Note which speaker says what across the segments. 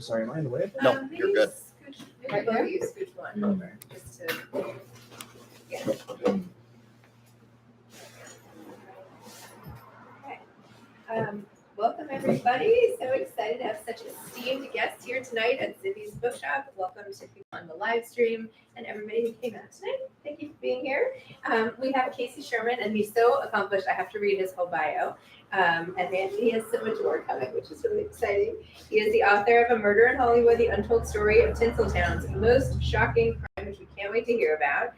Speaker 1: sorry, am I in the way?
Speaker 2: No, you're good.
Speaker 3: Maybe both of you scooch one over, just to, yeah. Okay. Welcome everybody. So excited to have such esteemed guests here tonight at Zibby's Bookshop. Welcome to people on the live stream and everybody who came out tonight. Thank you for being here. We have Casey Sherman, and he's so accomplished. I have to read his whole bio. And then he has so much more coming, which is really exciting. He is the author of A Murder in Hollywood: The Untold Story of Tinseltown's Most Shocking Crime, which we can't wait to hear about.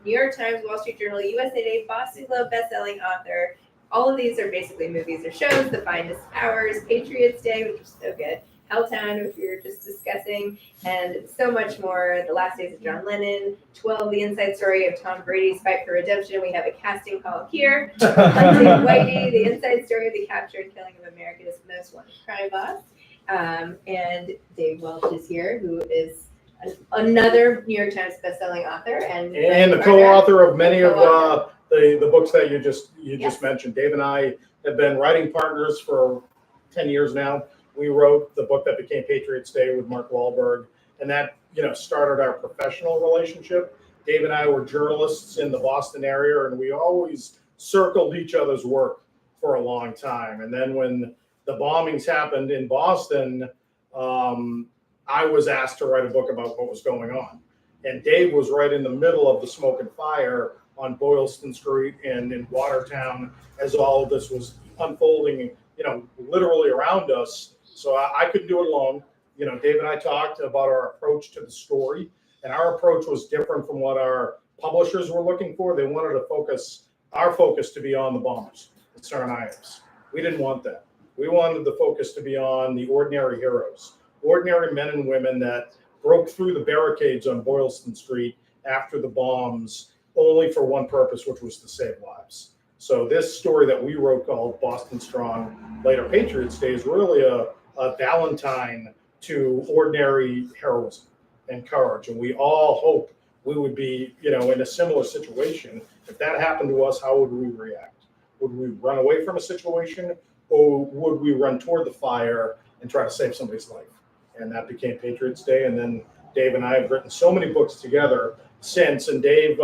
Speaker 3: New York Times, Wall Street Journal, USA Today, Boston Globe bestselling author. All of these are basically movies or shows. The Finest Hours, Patriots Day, which is so good, Helltown, which we were just discussing, and so much more. The Last Days of John Lennon, 12, The Inside Story of Tom Brady's Fight for Redemption. We have a casting call here. Hunting Whitey, The Inside Story of the Capture and Killing of America's Most Wanted Crime Boss. And Dave Welch is here, who is another New York Times bestselling author and
Speaker 4: the co-author of many of the books that you just mentioned. Dave and I have been writing partners for 10 years now. We wrote the book that became Patriots Day with Mark Wahlberg, and that started our professional relationship. Dave and I were journalists in the Boston area, and we always circled each other's work for a long time. And then when the bombings happened in Boston, I was asked to write a book about what was going on. And Dave was right in the middle of the smoke and fire on Boylston Street and in Watertown as all of this was unfolding, literally around us. So I couldn't do it alone. Dave and I talked about our approach to the story, and our approach was different from what our publishers were looking for. They wanted our focus to be on the bombers, the Tsarnaevs. We didn't want that. We wanted the focus to be on the ordinary heroes, ordinary men and women that broke through the barricades on Boylston Street after the bombs only for one purpose, which was to save lives. So this story that we wrote called Boston Strong, later Patriots Day, is really a valentine to ordinary heroism and courage. And we all hope we would be, in a similar situation. If that happened to us, how would we react? Would we run away from a situation, or would we run toward the fire and try to save somebody's life? And that became Patriots Day. And then Dave and I have written so many books together since. And Dave,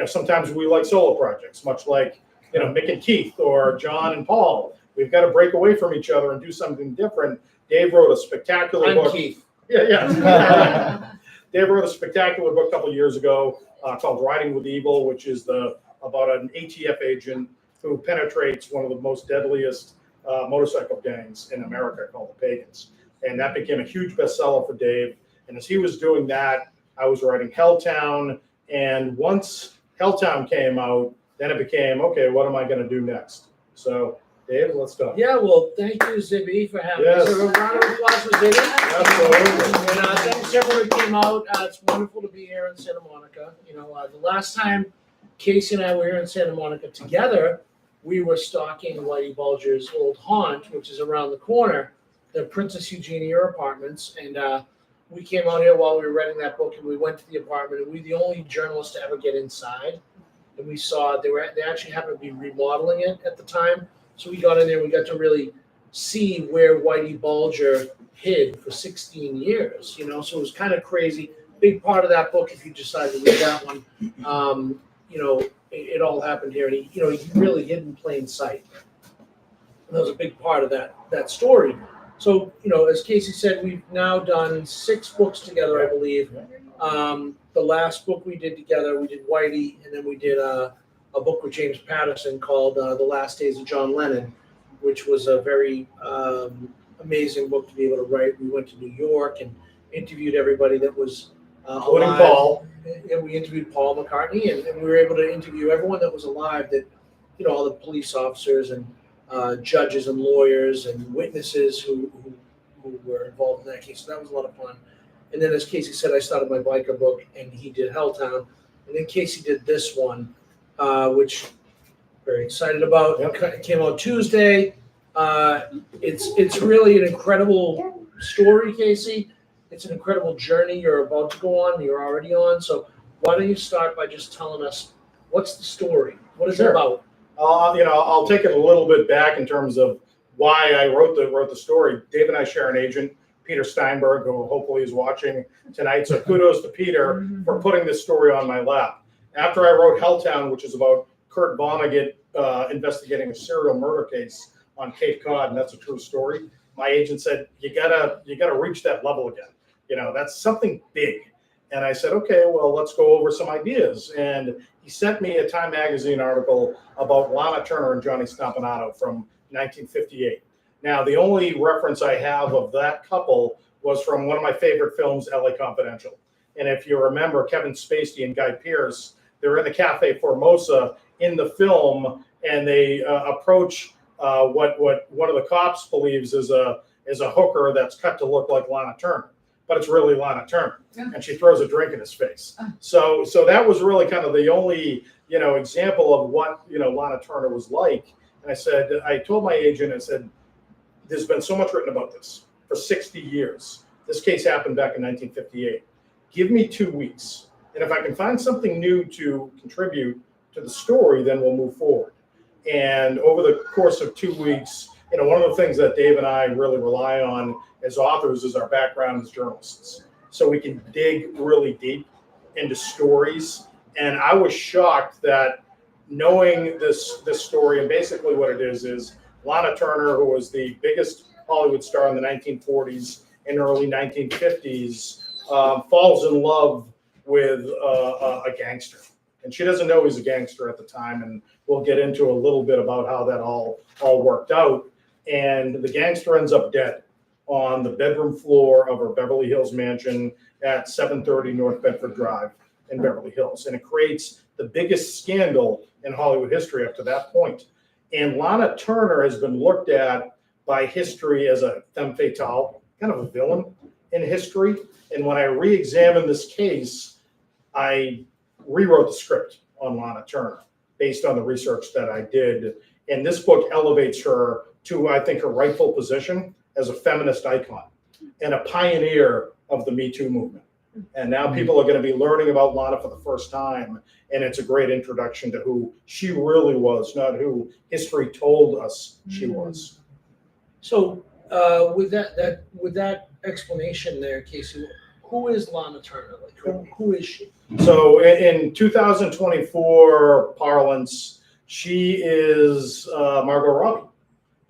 Speaker 4: sometimes we like solo projects, much like, Mick and Keith or John and Paul. We've got to break away from each other and do something different. Dave wrote a spectacular book.
Speaker 5: Keith.
Speaker 4: Yeah. Dave wrote a spectacular book a couple of years ago called Riding with Evil, which is about an ATF agent who penetrates one of the most deadliest motorcycle gangs in America called the Pagans. And that became a huge bestseller for Dave. And as he was doing that, I was writing Helltown. And once Helltown came out, then it became, okay, what am I going to do next? So, Dave, let's go.
Speaker 5: Yeah, well, thank you, Zibby, for having us. A round of applause for Zibby.
Speaker 4: Absolutely.
Speaker 5: And thanks everyone who came out. It's wonderful to be here in Santa Monica. The last time Casey and I were here in Santa Monica together, we were stalking Whitey Bulger's old haunt, which is around the corner, the Princess Eugenia Apartments. And we came out here while we were writing that book, and we went to the apartment, and we were the only journalists to ever get inside. And we saw they actually happened to be remodeling it at the time. So we got in there and we got to really see where Whitey Bulger hid for 16 years, So it was kind of crazy. Big part of that book, if you decide to read that one, it all happened here. And he really hid in plain sight. And that was a big part of that story. So, as Casey said, we've now done 6 books together, I believe. The last book we did together, we did Whitey, and then we did a book with James Patterson called The Last Days of John Lennon, which was a very amazing book to be able to write. We went to New York and interviewed everybody that was alive.
Speaker 4: Paul.
Speaker 5: And we interviewed Paul McCartney, and we were able to interview everyone that was alive, that, all the police officers and judges and lawyers and witnesses who were involved in that case. So that was a lot of fun. And then, as Casey said, I started my biker book, and he did Helltown. And then Casey did this one, which I'm very excited about.
Speaker 4: Yep.
Speaker 5: It came out Tuesday. It's really an incredible story, Casey. It's an incredible journey you're about to go on. You're already on. So why don't you start by just telling us what's the story? What is it about?
Speaker 4: I'll take it a little bit back in terms of why I wrote the story. Dave and I share an agent. Peter Steinberg, who hopefully is watching tonight. So kudos to Peter for putting this story on my lap. After I wrote Helltown, which is about Kurt Vonnegut investigating a serial murder case on Cape Cod, and that's a true story, my agent said, you gotta reach that level again. That's something big. And I said, okay, well, let's go over some ideas. And he sent me a Time Magazine article about Lana Turner and Johnny Stompanato from 1958. Now, the only reference I have of that couple was from one of my favorite films, LA Confidential. And if you remember, Kevin Spacey and Guy Pearce, they're in the Cafe Formosa in the film, and they approach what one of the cops believes is a hooker that's cut to look like Lana Turner, but it's really Lana Turner, and she throws a drink in his face. So that was really kind of the only example of what Lana Turner was like. And I told my agent, I said, there's been so much written about this for 60 years. This case happened back in 1958. Give me 2 weeks, and if I can find something new to contribute to the story, then we'll move forward. And over the course of 2 weeks, one of the things that Dave and I really rely on as authors is our background as journalists. So we can dig really deep into stories. And I was shocked that knowing this story, and basically what it is Lana Turner, who was the biggest Hollywood star in the 1940s and early 1950s, falls in love with a gangster. And she doesn't know he's a gangster at the time, and we'll get into a little bit about how that all worked out. And the gangster ends up dead on the bedroom floor of her Beverly Hills mansion at 730 North Bedford Drive in Beverly Hills. And it creates the biggest scandal in Hollywood history up to that point. And Lana Turner has been looked at by history as a femme fatale, kind of a villain in history. And when I re-examined this case, I rewrote the script on Lana Turner based on the research that I did. And this book elevates her to, I think, her rightful position as a feminist icon and a pioneer of the Me Too movement. And now people are going to be learning about Lana for the first time. And it's a great introduction to who she really was, not who history told us she was.
Speaker 5: So with that explanation there, Casey, who is Lana Turner? Like, who is she?
Speaker 4: So in 2024 parlance, she is Margot Robbie.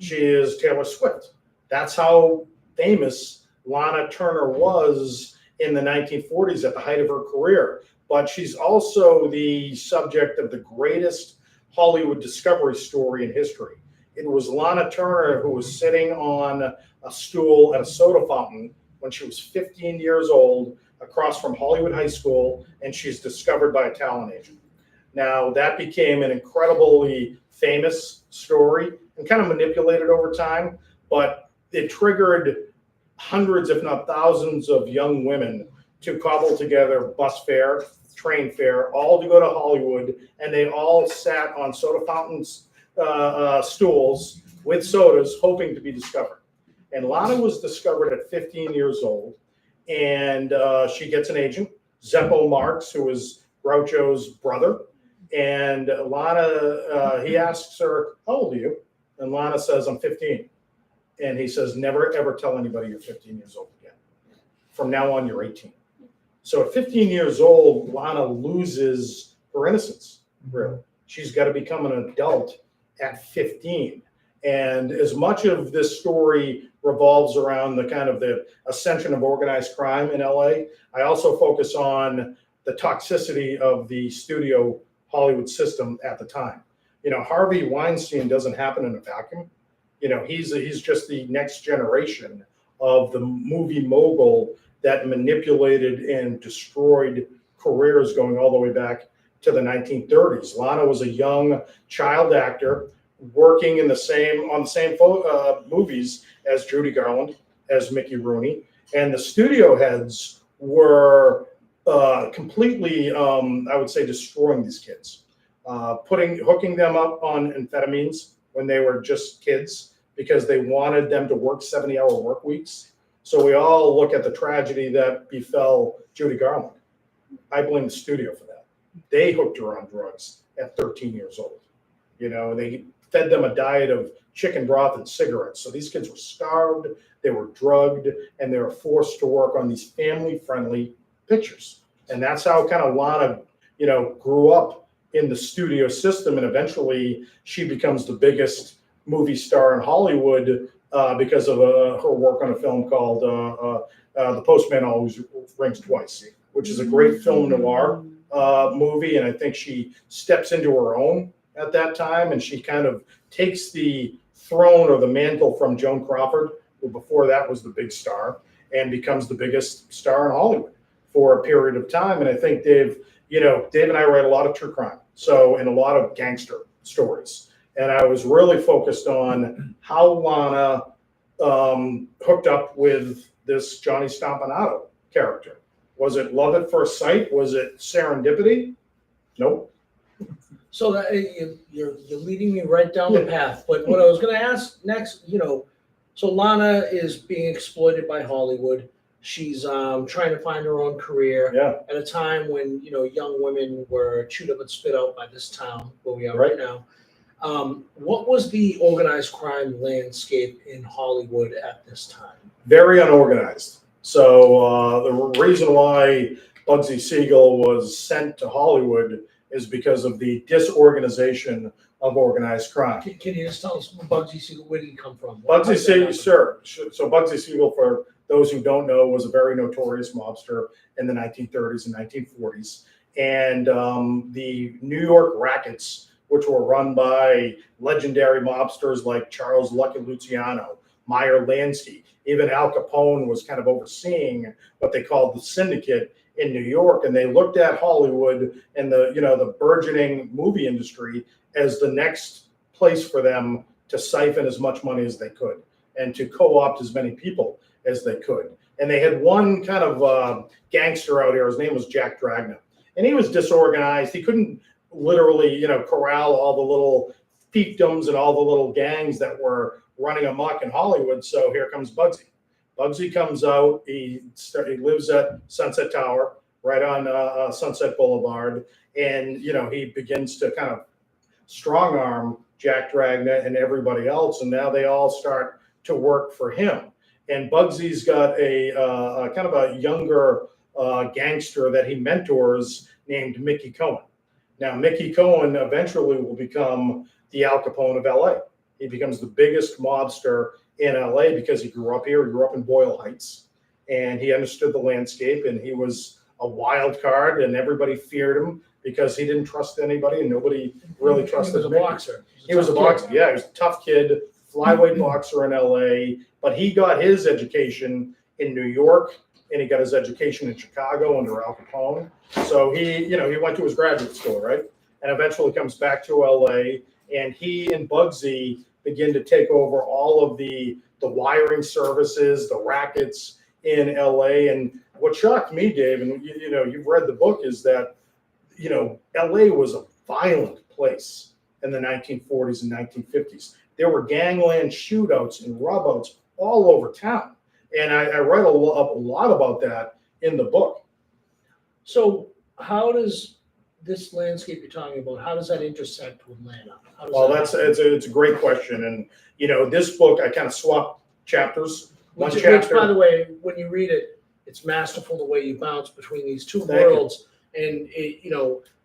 Speaker 4: She is Taylor Swift. That's how famous Lana Turner was in the 1940s at the height of her career. But she's also the subject of the greatest Hollywood discovery story in history. It was Lana Turner who was sitting on a stool at a soda fountain when she was 15 years old across from Hollywood High School, and she's discovered by a talent agent. Now, that became an incredibly famous story and kind of manipulated over time, but it triggered hundreds, if not thousands, of young women to cobble together bus fare, train fare, all to go to Hollywood, and they all sat on soda fountains, stools with sodas, hoping to be discovered. And Lana was discovered at 15 years old, and she gets an agent, Zeppo Marx, who is Groucho's brother. And Lana, he asks her, how old are you? And Lana says, I'm 15. And he says, never, ever tell anybody you're 15 years old again. From now on, you're 18. So at 15 years old, Lana loses her innocence, really. She's got to become an adult at 15. And as much of this story revolves around the kind of the ascension of organized crime in LA, I also focus on the toxicity of the studio Hollywood system at the time. Harvey Weinstein doesn't happen in a vacuum. He's just the next generation of the movie mogul that manipulated and destroyed careers going all the way back to the 1930s. Lana was a young child actor working on the same movies as Judy Garland, as Mickey Rooney, and the studio heads were completely, I would say, destroying these kids, hooking them up on amphetamines when they were just kids because they wanted them to work 70-hour work weeks. So we all look at the tragedy that befell Judy Garland. I blame the studio for that. They hooked her on drugs at 13 years old. They fed them a diet of chicken broth and cigarettes. So these kids were starved, they were drugged, and they were forced to work on these family-friendly pictures. And that's how kind of Lana, grew up in the studio system, and eventually she becomes the biggest movie star in Hollywood because of her work on a film called The Postman Always Rings Twice, which is a great film noir movie. And I think she steps into her own at that time, and she kind of takes the throne or the mantle from Joan Crawford, who before that was the big star, and becomes the biggest star in Hollywood for a period of time. And I think Dave and I write a lot of true crime, and a lot of gangster stories. And I was really focused on how Lana hooked up with this Johnny Stompanato character. Was it love at first sight? Was it serendipity? Nope.
Speaker 5: So that you're leading me right down the path. But what I was going to ask next, so Lana is being exploited by Hollywood. She's trying to find her own career at a time when young women were chewed up and spit out by this town where we are right now. What was the organized crime landscape in Hollywood at this time?
Speaker 4: Very unorganized. So the reason why Bugsy Siegel was sent to Hollywood is because of the disorganization of organized crime.
Speaker 5: Can you just tell us Bugsy Siegel, where did he come from?
Speaker 4: Bugsy Siegel, sure. So Bugsy Siegel, for those who don't know, was a very notorious mobster in the 1930s and 1940s. And the New York rackets, which were run by legendary mobsters like Charles Lucky Luciano, Meyer Lansky, even Al Capone was kind of overseeing what they called the syndicate in New York. And they looked at Hollywood and the burgeoning movie industry as the next place for them to siphon as much money as they could and to co-opt as many people as they could. And they had one kind of gangster out here. His name was Jack Dragna. And he was disorganized. He couldn't literally, corral all the little fiefdoms and all the little gangs that were running amok in Hollywood. So here comes Bugsy. Bugsy comes out. He lives at Sunset Tower, right on Sunset Boulevard, and he begins to kind of strong arm Jack Dragna and everybody else, and now they all start to work for him. And Bugsy's got a kind of a younger gangster that he mentors named Mickey Cohen. Now, Mickey Cohen eventually will become the Al Capone of LA. He becomes the biggest mobster in LA because he grew up here. He grew up in Boyle Heights, and he understood the landscape, and he was a wild card, and everybody feared him because he didn't trust anybody, and nobody really trusted him.
Speaker 5: He was a boxer.
Speaker 4: He was a boxer. Yeah, he was a tough kid, flyweight boxer in LA, but he got his education in New York, and he got his education in Chicago under Al Capone. So he went to his graduate school, right? And eventually comes back to LA, and he and Bugsy begin to take over all of the wiring services, the rackets in LA. And what shocked me, Dave, and you've read the book, is that LA was a violent place in the 1940s and 1950s. There were gangland shootouts and rubouts all over town. And I write a lot about that in the book.
Speaker 5: So how does this landscape you're talking about, how does that intersect with Lana?
Speaker 4: It's a great question. And, this book, I kind of swapped chapters.
Speaker 5: Which, by the way, when you read it, it's masterful the way you bounce between these two worlds. And,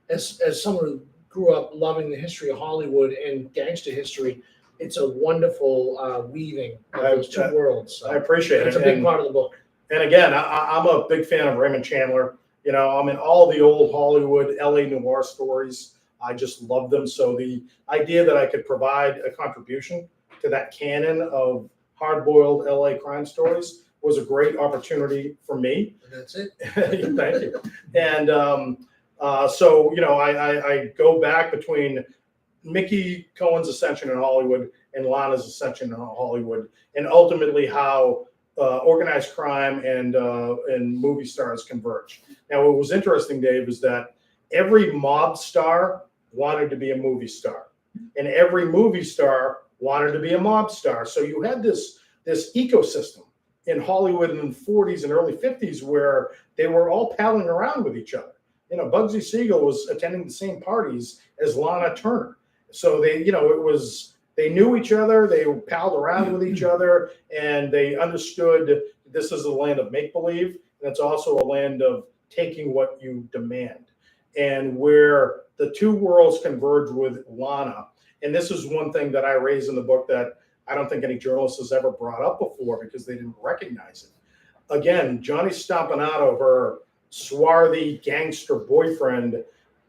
Speaker 5: as someone who grew up loving the history of Hollywood and gangster history, it's a wonderful weaving of those two worlds. So
Speaker 4: I appreciate it.
Speaker 5: It's a big part of the book.
Speaker 4: And again, I'm a big fan of Raymond Chandler. I'm in all the old Hollywood LA noir stories. I just love them. So the idea that I could provide a contribution to that canon of hard-boiled LA crime stories was a great opportunity for me.
Speaker 5: And that's it.
Speaker 4: Thank you. And I go back between Mickey Cohen's ascension in Hollywood and Lana's ascension in Hollywood, and ultimately how organized crime and movie stars converge. Now, what was interesting, Dave, is that every mob star wanted to be a movie star, and every movie star wanted to be a mob star. So you had this ecosystem in Hollywood in the 40s and early 50s where they were all palling around with each other. Bugsy Siegel was attending the same parties as Lana Turner. So they, they knew each other, they palled around with each other, and they understood this is a land of make-believe, and it's also a land of taking what you demand. And where the two worlds converge with Lana, and this is one thing that I raise in the book that I don't think any journalist has ever brought up before because they didn't recognize it. Again, Johnny Stompanato, her swarthy gangster boyfriend,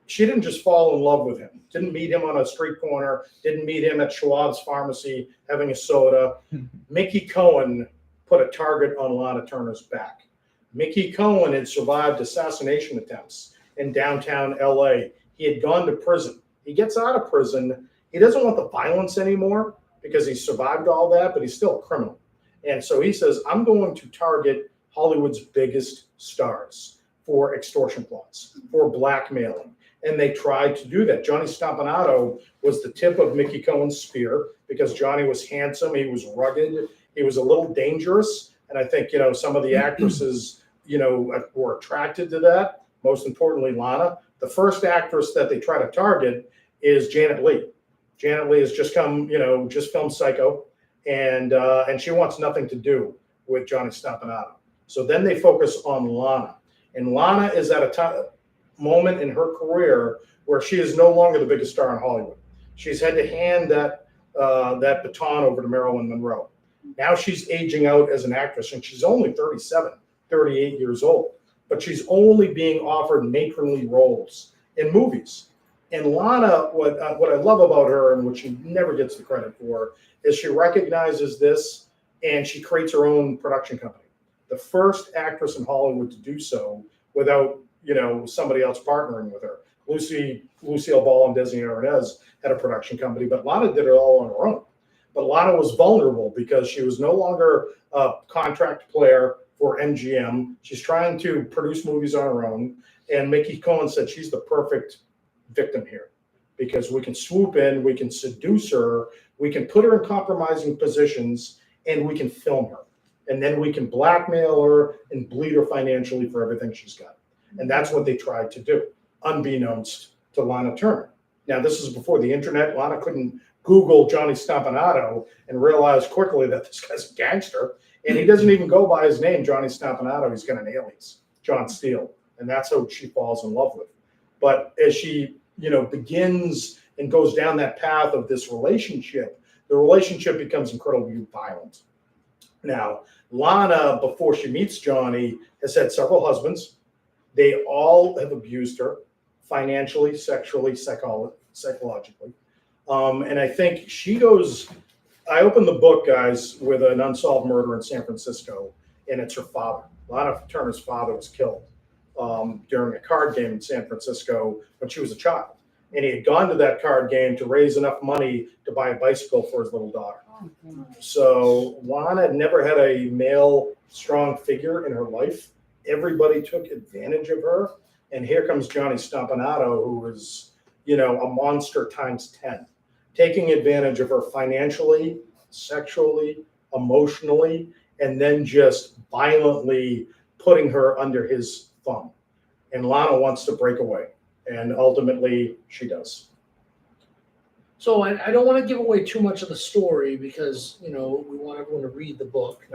Speaker 4: she didn't just fall in love with him. Didn't meet him on a street corner. Didn't meet him at Schwab's pharmacy having a soda. Mickey Cohen put a target on Lana Turner's back. Mickey Cohen had survived assassination attempts in downtown LA. He had gone to prison. He gets out of prison. He doesn't want the violence anymore because he survived all that, but he's still a criminal. And so he says, I'm going to target Hollywood's biggest stars for extortion plots, for blackmailing. And they tried to do that. Johnny Stompanato was the tip of Mickey Cohen's spear because Johnny was handsome, he was rugged, he was a little dangerous. And I think, some of the actresses, were attracted to that. Most importantly, Lana. The first actress that they try to target is Janet Leigh. Janet Leigh has just just filmed Psycho, and she wants nothing to do with Johnny Stompanato. So then they focus on Lana. And Lana is at a moment in her career where she is no longer the biggest star in Hollywood. She's had to hand that baton over to Marilyn Monroe. Now she's aging out as an actress, and she's only 37, 38 years old. But she's only being offered matronly roles in movies. And Lana, what I love about her and what she never gets the credit for is she recognizes this and she creates her own production company. The first actress in Hollywood to do so without somebody else partnering with her. Lucille Ball and Desi Arnaz had a production company, but Lana did it all on her own. But Lana was vulnerable because she was no longer a contract player for MGM. She's trying to produce movies on her own. And Mickey Cohen said she's the perfect victim here because we can swoop in, we can seduce her, we can put her in compromising positions, and we can film her. And then we can blackmail her and bleed her financially for everything she's got. And that's what they tried to do, unbeknownst to Lana Turner. Now, this is before the internet. Lana couldn't Google Johnny Stompanato and realize quickly that this guy's a gangster. And he doesn't even go by his name, Johnny Stompanato. He's got an alias, John Steele. And that's who she falls in love with. But as she, begins and goes down that path of this relationship, the relationship becomes incredibly violent. Now, Lana, before she meets Johnny, has had several husbands. They all have abused her financially, sexually, psychologically. And I think I opened the book, guys, with an unsolved murder in San Francisco, and it's her father. Lana Turner's father was killed during a card game in San Francisco when she was a child. And he had gone to that card game to raise enough money to buy a bicycle for his little daughter. So Lana never had a male strong figure in her life. Everybody took advantage of her. And here comes Johnny Stompanato, who is, a monster times 10, taking advantage of her financially, sexually, emotionally, and then just violently putting her under his thumb. And Lana wants to break away. And ultimately, she does.
Speaker 5: So I don't want to give away too much of the story because, we want everyone to read the book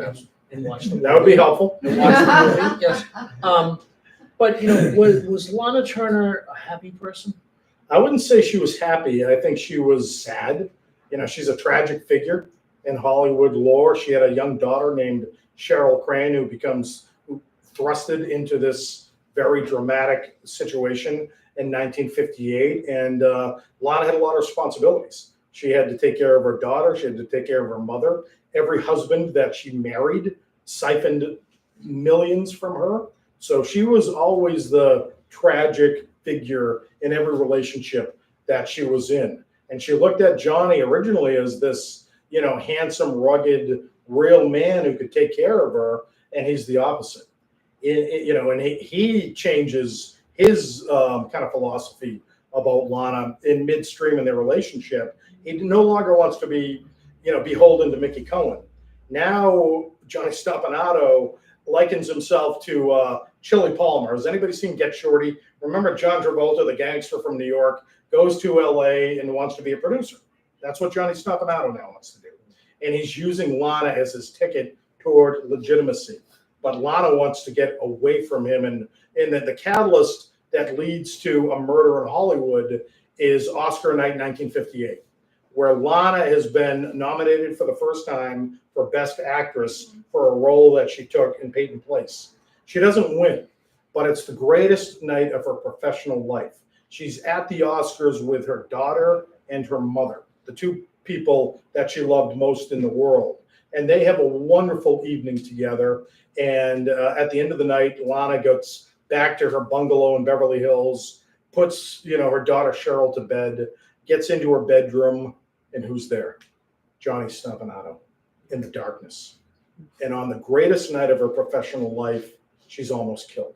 Speaker 5: and watch the movie.
Speaker 4: That would be helpful.
Speaker 5: And watch the movie, yes. But, was Lana Turner a happy person?
Speaker 4: I wouldn't say she was happy. I think she was sad. She's a tragic figure in Hollywood lore. She had a young daughter named Cheryl Crane who becomes thrusted into this very dramatic situation in 1958. And Lana had a lot of responsibilities. She had to take care of her daughter. She had to take care of her mother. Every husband that she married siphoned millions from her. So she was always the tragic figure in every relationship that she was in. And she looked at Johnny originally as this, handsome, rugged, real man who could take care of her. And he's the opposite. And he changes his kind of philosophy about Lana in midstream in their relationship. He no longer wants to be, beholden to Mickey Cohen. Now, Johnny Stompanato likens himself to Chili Palmer. Has anybody seen Get Shorty? Remember John Travolta, the gangster from New York, goes to LA and wants to be a producer. That's what Johnny Stompanato now wants to do. And he's using Lana as his ticket toward legitimacy. But Lana wants to get away from him. And the catalyst that leads to a murder in Hollywood is Oscar night 1958, where Lana has been nominated for the first time for Best Actress for a role that she took in Peyton Place. She doesn't win, but it's the greatest night of her professional life. She's at the Oscars with her daughter and her mother, the two people that she loved most in the world. And they have a wonderful evening together. And at the end of the night, Lana gets back to her bungalow in Beverly Hills, puts, her daughter Cheryl to bed, gets into her bedroom, and who's there? Johnny Stompanato in the darkness. And on the greatest night of her professional life, she's almost killed.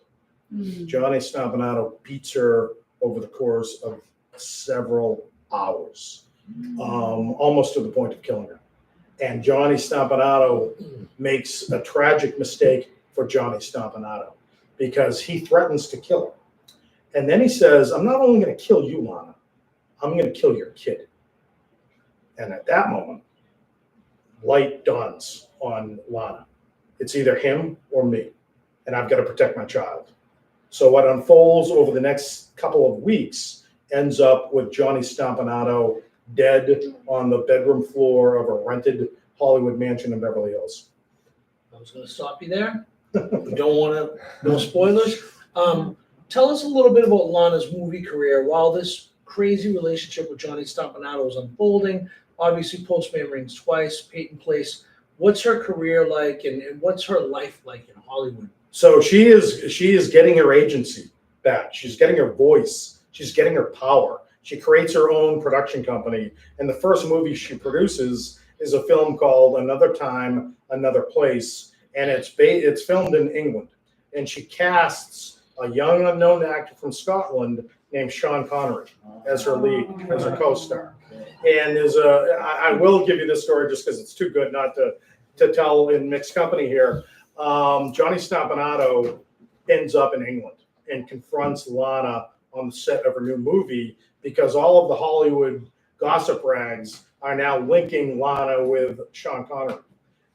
Speaker 4: Johnny Stompanato beats her over the course of several hours, almost to the point of killing her. And Johnny Stompanato makes a tragic mistake for Johnny Stompanato because he threatens to kill her. And then he says, I'm not only going to kill you, Lana, I'm going to kill your kid. And at that moment, light dawns on Lana. It's either him or me, and I've got to protect my child. So what unfolds over the next couple of weeks ends up with Johnny Stompanato dead on the bedroom floor of a rented Hollywood mansion in Beverly Hills.
Speaker 5: I was going to stop you there. We don't want to, no spoilers. Tell us a little bit about Lana's movie career while this crazy relationship with Johnny Stompanato is unfolding. Obviously, Postman Rings Twice, Peyton Place. What's her career like, and what's her life like in Hollywood?
Speaker 4: So she is getting her agency back. She's getting her voice. She's getting her power. She creates her own production company. And the first movie she produces is a film called Another Time, Another Place. And it's filmed in England. And she casts a young unknown actor from Scotland named Sean Connery as her lead, as her co-star. And I will give you this story just because it's too good not to tell in mixed company here. Johnny Stompanato ends up in England and confronts Lana on the set of her new movie because all of the Hollywood gossip rags are now linking Lana with Sean Connery.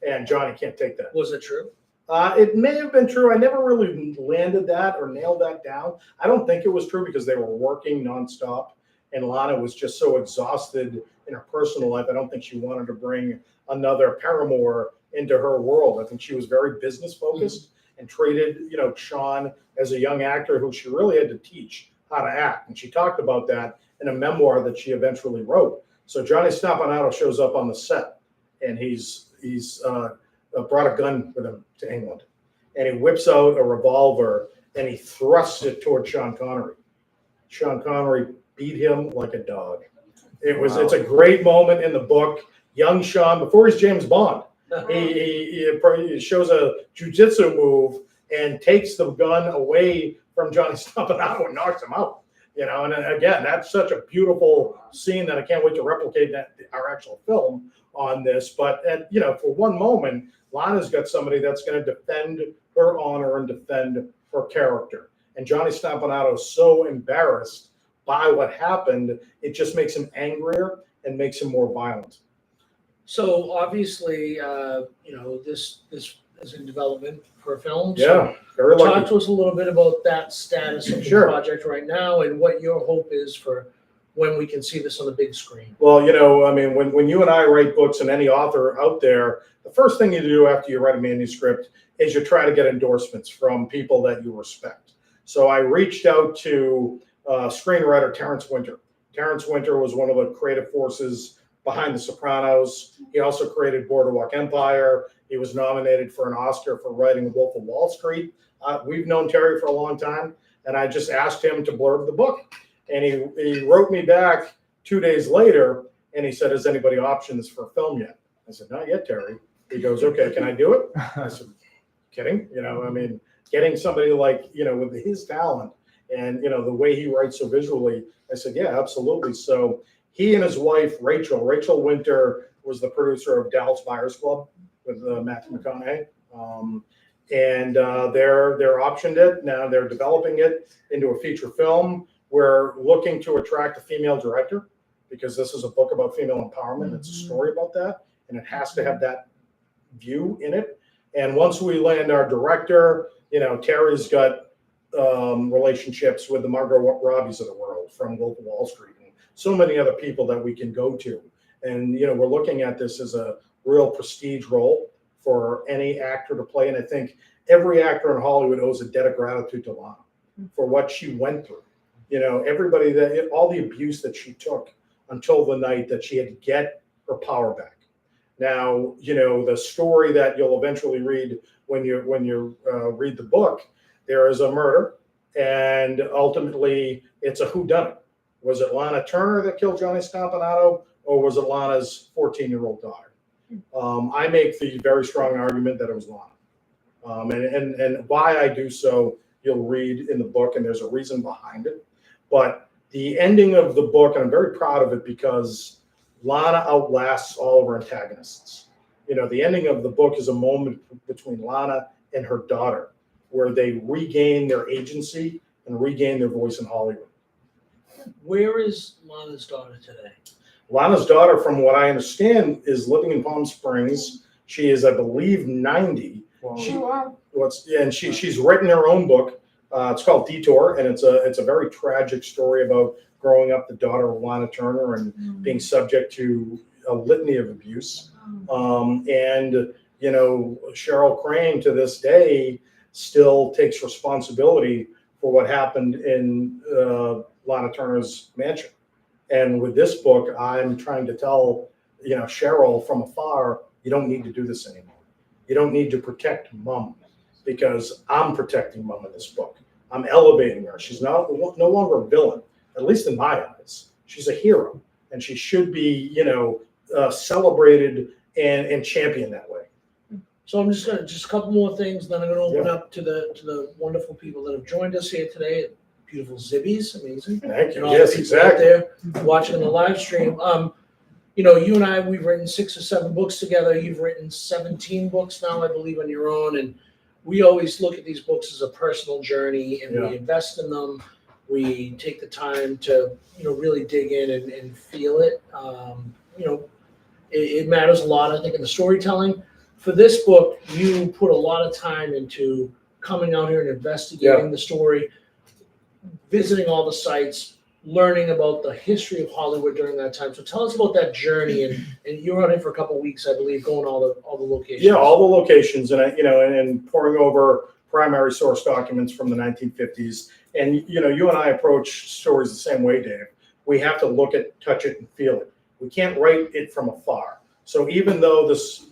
Speaker 4: And Johnny can't take that.
Speaker 5: Was it true?
Speaker 4: It may have been true. I never really landed that or nailed that down. I don't think it was true because they were working nonstop. And Lana was just so exhausted in her personal life. I don't think she wanted to bring another paramour into her world. I think she was very business focused and treated, Sean as a young actor who she really had to teach how to act. And she talked about that in a memoir that she eventually wrote. So Johnny Stompanato shows up on the set, and he's brought a gun with him to England, and he whips out a revolver and he thrusts it toward Sean Connery. Sean Connery beat him like a dog. It's a great moment in the book. Young Sean, before he's James Bond, he shows a jiu-jitsu move and takes the gun away from Johnny Stompanato and knocks him out. And again, that's such a beautiful scene that I can't wait to replicate our actual film on this. But for one moment, Lana's got somebody that's going to defend her honor and defend her character. And Johnny Stompanato is so embarrassed by what happened, it just makes him angrier and makes him more violent.
Speaker 5: So obviously, this is in development for a film.
Speaker 4: Yeah,
Speaker 5: so
Speaker 4: very lucky.
Speaker 5: Talk to us a little bit about that status of the project right now and what your hope is for when we can see this on the big screen.
Speaker 4: Well, when you and I write books, and any author out there, the first thing you do after you write a manuscript is you try to get endorsements from people that you respect. So I reached out to screenwriter Terrence Winter. Terrence Winter was one of the creative forces behind The Sopranos. He also created Boardwalk Empire. He was nominated for an Oscar for writing Wolf of Wall Street. We've known Terry for a long time, and I just asked him to blurb the book. And he wrote me back 2 days later, and he said, has anybody optioned this for a film yet? I said, not yet, Terry. He goes, okay, can I do it? I said, kidding? Getting somebody like, with his talent and, the way he writes so visually, I said, yeah, absolutely. So he and his wife, Rachel Winter, was the producer of Dallas Buyers Club with Matthew McConaughey. and they're optioned it. Now they're developing it into a feature film. We're looking to attract a female director because this is a book about female empowerment. It's a story about that, and it has to have that view in it. And once we land our director, Terry's got relationships with the Margot Robbies of the world from Wolf of Wall Street and so many other people that we can go to. And, we're looking at this as a real prestige role for any actor to play. And I think every actor in Hollywood owes a debt of gratitude to Lana for what she went through. Everybody all the abuse that she took until the night that she had to get her power back. Now, the story that you'll eventually read when you read the book, there is a murder, and ultimately it's a whodunit. Was it Lana Turner that killed Johnny Stompanato, or was it Lana's 14-year-old daughter? I make the very strong argument that it was Lana. And why I do so, you'll read in the book, and there's a reason behind it. But the ending of the book, and I'm very proud of it because Lana outlasts all of her antagonists. The ending of the book is a moment between Lana and her daughter where they regain their agency and regain their voice in Hollywood.
Speaker 5: Where is Lana's daughter today?
Speaker 4: Lana's daughter, from what I understand, is living in Palm Springs. She is, I believe, 90.
Speaker 1: Wow.
Speaker 4: She's written her own book. It's called Detour, and it's a very tragic story about growing up the daughter of Lana Turner and being subject to a litany of abuse. Cheryl Crane to this day still takes responsibility for what happened in Lana Turner's mansion. And with this book, I'm trying to tell, Cheryl from afar, you don't need to do this anymore. You don't need to protect Mom because I'm protecting Mom in this book. I'm elevating her. She's no longer a villain, at least in my eyes. She's a hero, and she should be, celebrated and championed that way.
Speaker 5: So I'm just a couple more things, then I'm gonna open up to the wonderful people that have joined us here today. Beautiful Zibbies, amazing.
Speaker 4: Thank you.
Speaker 5: And all
Speaker 4: Yes,
Speaker 5: the people out
Speaker 4: exactly.
Speaker 5: there watching the live stream. You and I, we've written 6 or 7 books together. You've written 17 books now, I believe, on your own. And we always look at these books as a personal journey, and we invest in them. We take the time to, really dig in and feel it. It matters a lot, I think, in the storytelling. For this book, you put a lot of time into coming out here and investigating the story, visiting all the sites, learning about the history of Hollywood during that time. So tell us about that journey. And you were on it for a couple of weeks, I believe, going all the locations.
Speaker 4: Yeah, all the locations, and and poring over primary source documents from the 1950s. And you and I approach stories the same way, Dave. We have to look at, touch it, and feel it. We can't write it from afar. So even though this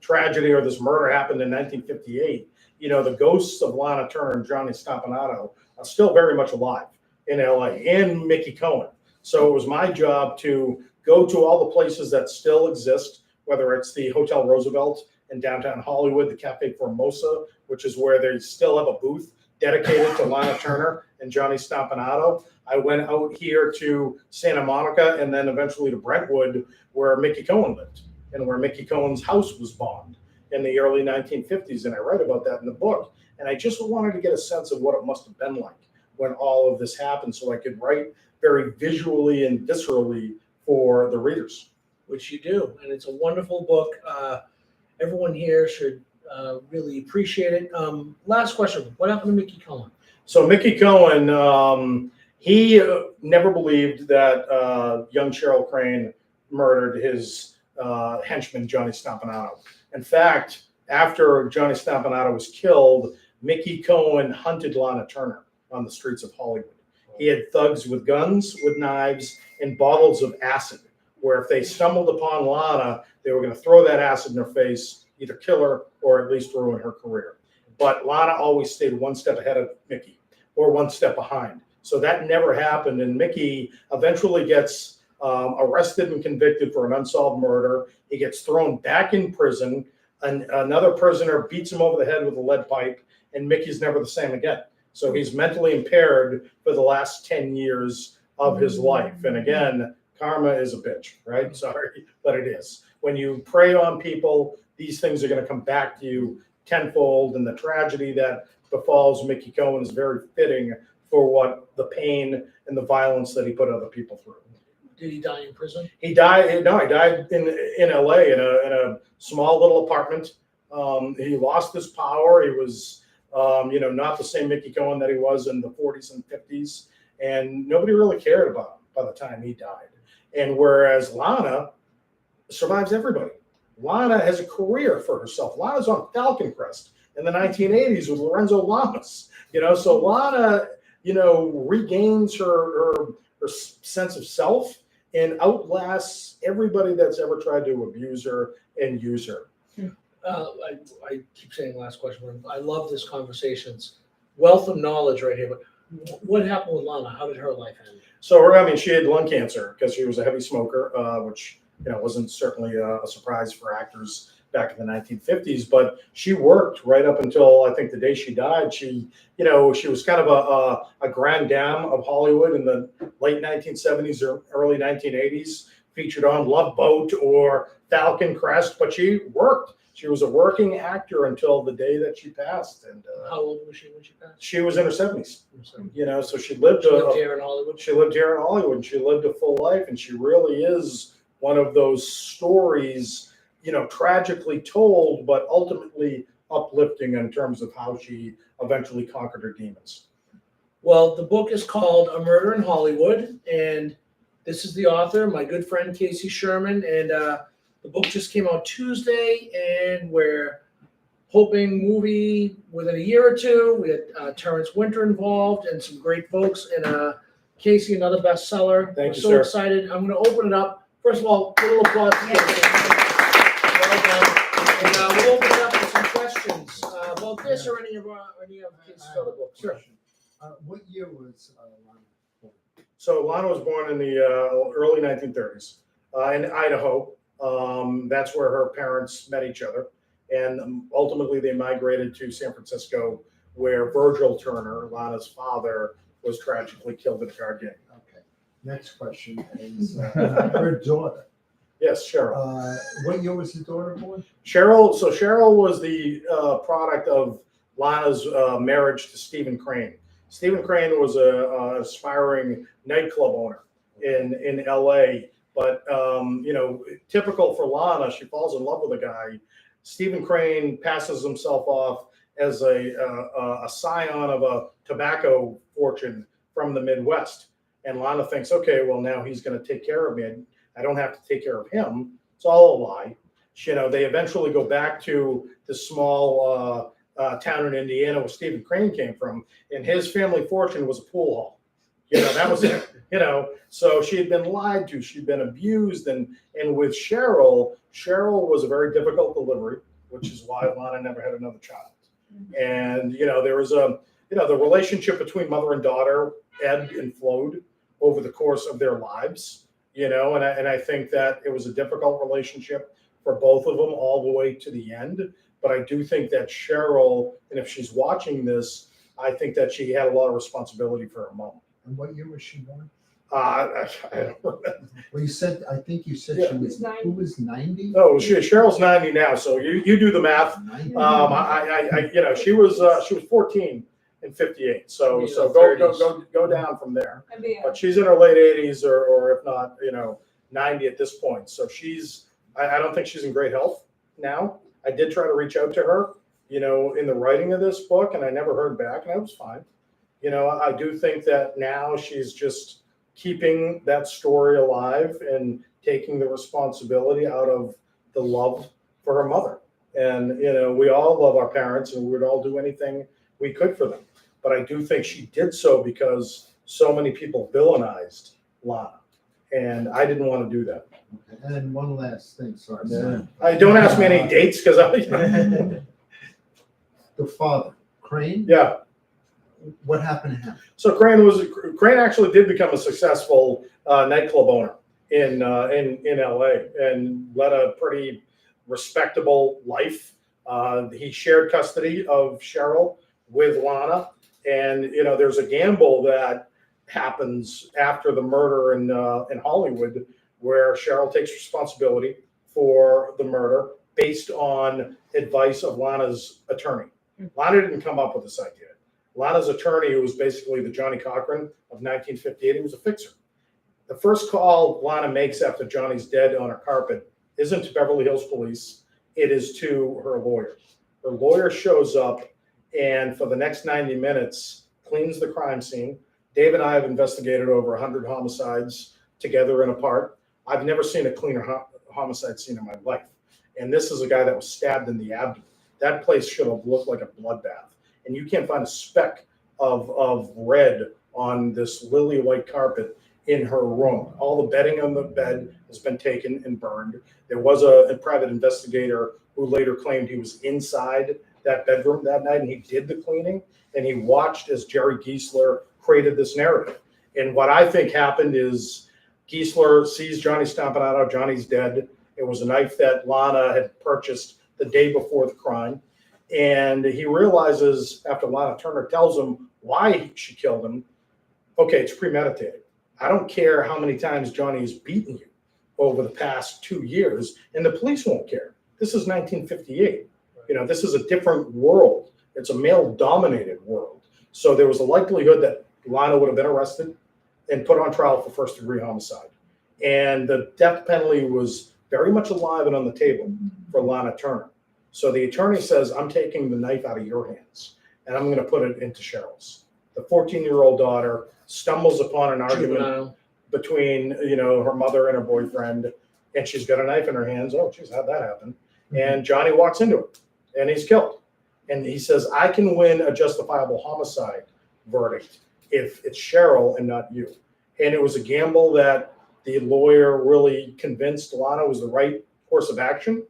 Speaker 4: tragedy or this murder happened in 1958, the ghosts of Lana Turner and Johnny Stompanato are still very much alive in LA, and Mickey Cohen. So it was my job to go to all the places that still exist, whether it's the Hotel Roosevelt in downtown Hollywood, the Cafe Formosa, which is where they still have a booth dedicated to Lana Turner and Johnny Stompanato. I went out here to Santa Monica and then eventually to Brentwood, where Mickey Cohen lived and where Mickey Cohen's house was bombed in the early 1950s. And I write about that in the book. And I just wanted to get a sense of what it must have been like when all of this happened, so I could write very visually and viscerally for the readers.
Speaker 5: Which you do, and it's a wonderful book. Everyone here should really appreciate it. Last question, what happened to Mickey Cohen?
Speaker 4: So Mickey Cohen, he never believed that young Cheryl Crane murdered his henchman, Johnny Stompanato. In fact, after Johnny Stompanato was killed, Mickey Cohen hunted Lana Turner on the streets of Hollywood. He had thugs with guns, with knives, and bottles of acid, where if they stumbled upon Lana, they were going to throw that acid in her face, either kill her or at least ruin her career. But Lana always stayed one step ahead of Mickey, or one step behind. So that never happened, and Mickey eventually gets arrested and convicted for an unsolved murder. He gets thrown back in prison, and another prisoner beats him over the head with a lead pipe, and Mickey's never the same again. So he's mentally impaired for the last 10 years of his life. And again, karma is a bitch, right? Sorry, but it is. When you prey on people, these things are going to come back to you tenfold, and the tragedy that befalls Mickey Cohen is very fitting for what the pain and the violence that he put other people through.
Speaker 5: Did he die in prison?
Speaker 4: He died. No, he died in L.A. in a small little apartment. He lost his power. He was, not the same Mickey Cohen that he was in the 40s and 50s, and nobody really cared about him by the time he died. And whereas Lana survives everybody. Lana has a career for herself. Lana's on Falcon Crest in the 1980s with Lorenzo Lamas. So Lana, regains her sense of self and outlasts everybody that's ever tried to abuse her and use her.
Speaker 5: I keep saying last question. I love this conversation's wealth of knowledge right here. But what happened with Lana? How did her life end?
Speaker 4: So, she had lung cancer because she was a heavy smoker, which wasn't certainly a surprise for actors back in the 1950s. But she worked right up until I think the day she died. She was kind of a grande dame of Hollywood in the late 1970s or early 1980s, featured on Love Boat or Falcon Crest. But she worked. She was a working actor until the day that she passed. And
Speaker 5: how old was she when she passed?
Speaker 4: She was in her 70s. So she lived.
Speaker 5: She lived here in Hollywood.
Speaker 4: She lived here in Hollywood, and she lived a full life. And she really is one of those stories, tragically told, but ultimately uplifting in terms of how she eventually conquered her demons.
Speaker 5: Well, the book is called A Murder in Hollywood, and this is the author, my good friend Casey Sherman, and the book just came out Tuesday, and we're hoping movie within a year or two. We had Terrence Winter involved and some great folks, and Casey, another bestseller.
Speaker 4: Thank you,
Speaker 5: so
Speaker 4: sir.
Speaker 5: excited. I'm going to open it up. First of all, a little applause. Well done. And we'll open it up with some questions about this or any of Casey's other books. Sure.
Speaker 1: What year was Lana born?
Speaker 4: So Lana was born in the early 1930s in Idaho. That's where her parents met each other. And ultimately they migrated to San Francisco, where Virgil Turner, Lana's father, was tragically killed in a car gang.
Speaker 1: Okay. Next question is her daughter.
Speaker 4: Yes, Cheryl.
Speaker 1: What year was the daughter born?
Speaker 4: Cheryl. So Cheryl was the product of Lana's marriage to Stephen Crane. Stephen Crane was a aspiring nightclub owner in L.A. But typical for Lana, she falls in love with a guy. Stephen Crane passes himself off as a scion of a tobacco fortune from the Midwest. And Lana thinks, okay, well, now he's going to take care of me. I don't have to take care of him. It's all a lie. They eventually go back to the small town in Indiana where Stephen Crane came from, and his family fortune was a pool hall. That was it. So she had been lied to. She'd been abused. And with Cheryl was a very difficult delivery, which is why Lana never had another child. And, there was the relationship between mother and daughter ebbed and flowed over the course of their lives, and I think that it was a difficult relationship for both of them all the way to the end. But I do think that Cheryl, and if she's watching this, I think that she had a lot of responsibility for her mom.
Speaker 1: And what year was she born?
Speaker 4: I don't remember.
Speaker 1: Well, I think you said she was 90. Who was 90?
Speaker 4: No, Cheryl's 90 now, so you do the math.
Speaker 1: 90.
Speaker 4: She was 14 in 58. So go down from there. But she's in her late 80s or if not, 90 at this point. So I don't think she's in great health now. I did try to reach out to her, in the writing of this book, and I never heard back, and I was fine. I do think that now she's just keeping that story alive and taking the responsibility out of the love for her mother. And, we all love our parents and we would all do anything we could for them. But I do think she did so because so many people villainized Lana. And I didn't want to do that.
Speaker 1: Okay. And one last thing, sorry.
Speaker 4: I don't ask me any dates because
Speaker 1: The father, Crane?
Speaker 4: Yeah.
Speaker 1: What happened to him?
Speaker 4: So Crane actually did become a successful nightclub owner in LA and led a pretty respectable life. He shared custody of Cheryl with Lana, and there's a gamble that happens after the murder in Hollywood where Cheryl takes responsibility for the murder based on advice of Lana's attorney. Lana didn't come up with this idea. Lana's attorney, who was basically the Johnny Cochran of 1958, he was a fixer. The first call Lana makes after Johnny's dead on her carpet isn't to Beverly Hills Police. It is to her lawyer. Her lawyer shows up and for the next 90 minutes cleans the crime scene. Dave and I have investigated over 100 homicides together and apart. I've never seen a cleaner homicide scene in my life. And this is a guy that was stabbed in the abdomen. That place should have looked like a bloodbath. And you can't find a speck of red on this lily white carpet in her room. All the bedding on the bed has been taken and burned. There was a private investigator who later claimed he was inside that bedroom that night and he did the cleaning and he watched as Jerry Giesler created this narrative. And what I think happened is Giesler sees Johnny Stompanato, Johnny's dead. It was a knife that Lana had purchased the day before the crime. And he realizes after Lana Turner tells him why she killed him, okay, it's premeditated. I don't care how many times Johnny has beaten you over the past 2 years, and the police won't care. This is 1958. You know, this is a different world. It's a male-dominated world. So there was a likelihood that Lana would have been arrested and put on trial for first-degree homicide. And the death penalty was very much alive and on the table for Lana Turner. So the attorney says, I'm taking the knife out of your hands, and I'm going to put it into Cheryl's. The 14-year-old daughter stumbles upon an argument between, you know, her mother and her boyfriend, and she's got a knife in her hands. Oh, geez, how'd that happen? And Johnny walks into it, and he's killed. And he says, I can win a justifiable homicide verdict if it's Cheryl and not you. And it was a gamble that the lawyer really convinced Lana was the right course of action.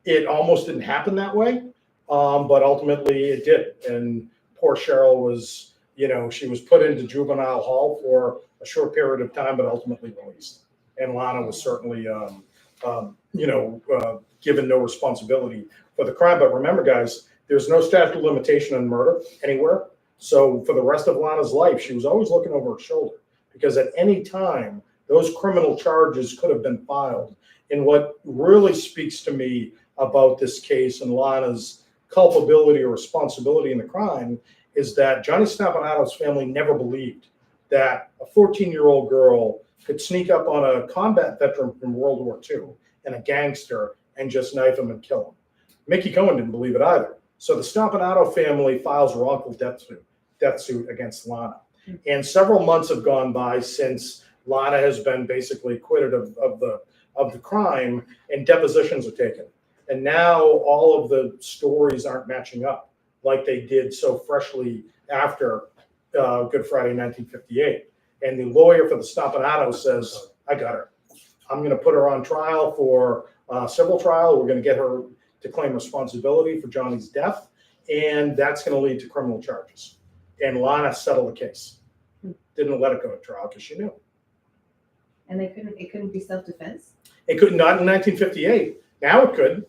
Speaker 4: It almost didn't happen that way, but ultimately it did. And poor Cheryl was, you know, she was put into juvenile hall for a short period of time, but ultimately released. And Lana was certainly, given no responsibility for the crime. But remember, guys, there's no statute of limitation on murder anywhere. So for the rest of Lana's life, she was always looking over her shoulder because at any time, those criminal charges could have been filed. And what really speaks to me about this case and Lana's culpability or responsibility in the crime is that Johnny Stampanato's family never believed that a 14-year-old girl could sneak up on a combat veteran from World War II and a gangster and just knife him and kill him. Mickey Cohen didn't believe it either. So the Stompanato family files a wrongful death suit against Lana. And several months have gone by since Lana has been basically acquitted of the crime and depositions are taken. And now all of the stories aren't matching up like they did so freshly after Good Friday 1958. And the lawyer for the Stompanato says, I got her. I'm going to put her on trial for civil trial. We're going to get her to claim responsibility for Johnny's death. And that's going to lead to criminal charges. And Lana settled the case. Didn't let it go to trial because she knew.
Speaker 2: And it couldn't be self-defense?
Speaker 4: It could not in 1958. Now it could.